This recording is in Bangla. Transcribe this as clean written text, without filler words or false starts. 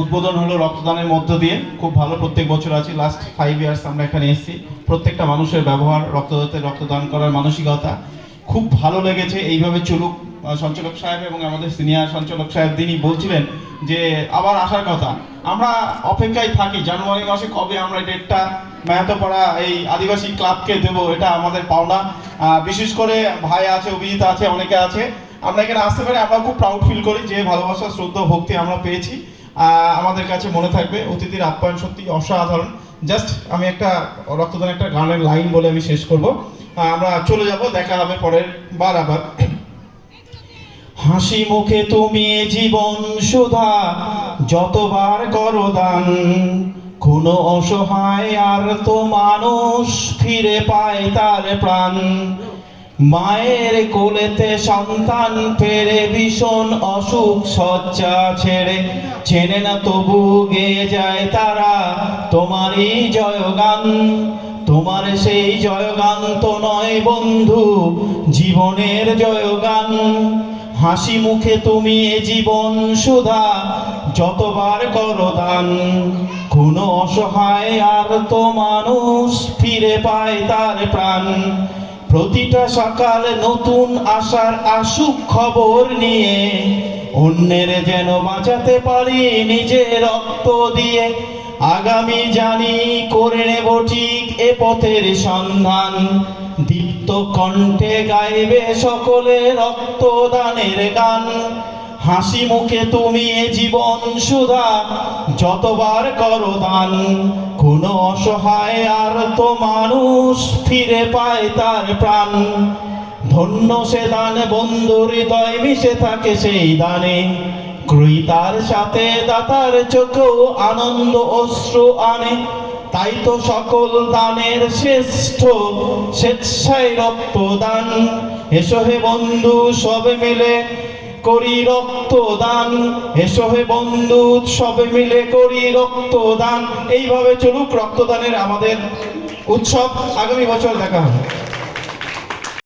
উদ্বোধন হলো রক্তদানের মধ্য দিয়ে। খুব ভালো, প্রত্যেক বছর আছি, লাস্ট 5 ইয়ার্স আমরা এখানে এসেছি। প্রত্যেকটা মানুষের ব্যবহার, রক্তদান করার মানসিকতা খুব ভালো লেগেছে। এইভাবে চলুক। সঞ্চালক সাহেব এবং আমাদের সিনিয়র সঞ্চালক সাহেব তিনি বলছিলেন যে আবার আসার কথা। আমরা অপেক্ষায় থাকি জানুয়ারি মাসে কবে আমরা ডেটটা মেহাতোপাড়া এই আদিবাসী ক্লাবকে দেব, এটা আমাদের পাওনা। বিশেষ করে ভাই আছে, অভিজিৎ আছে, অনেকে আছে, আমরা এখানে আসতে পারি। আমরা খুব প্রাউড ফিল করি যে ভালোবাসা, শ্রদ্ধা, ভক্তি আমরা পেয়েছি। আমাদের কাছে মনে থাকবে। অতিথির আপ্যায়ন সত্যি অসাধারণ। জাস্ট আমি একটা রক্তদান একটা গানের লাইন বলে আমি শেষ করব। আমরা চলে যাব, দেখা হবে পরের বার আবার। হাসি মুখে তুমি জীবন সুধা যতবার করো দান, কোনো অসহায় আর তো মানুষ ফিরে পায় তার প্রাণ। মায়ের কোলেতে সন্তান ফেরে ভীষণ অসুখ শয্যা ছেড়ে, চেনে না তবু গেয়ে যায় তারা তোমারই জয়গান। তোমার সেই জয়গান তো নয় বন্ধু, জীবনের জয়গান। হাসি মুখে তুমি জীবন সুধা যতবার করো দান, কোনো অসহায় আর তো মানুষ ফিরে পায় তার প্রাণ। প্রতিটা সকাল নতুন আশার আসুক খবর নিয়ে, অন্যের যেন বাঁচাতে পারি নিজে রক্ত দিয়ে। আগামী জানি করে নেব ঠিক এ পথের সন্ধান, দীপ্ত কণ্ঠে গাইবে সকলে রক্তদানের গান। হাসি মুখে তুমি জীবন সুধা যতবার করো দান, কোনো অসহায় আর তো মানুষ ফিরে পায় তার প্রাণ। ধন্য সে দান, বন্ধু হৃদয় মিশে থাকে সেই দানে, ক্রেতার সাথে দাতার চোখেও আনন্দ অশ্রু আনে। তাই তো সকল দানের শ্রেষ্ঠ স্বেচ্ছায় রক্তদান। এসো হে বন্ধু সবে মিলে করি রক্তদান, এসো হে বন্ধু সবে মিলে করি রক্তদান। এইভাবে চলুক রক্তদানের আমাদের উৎসব। আগামী বছর দেখা হবে।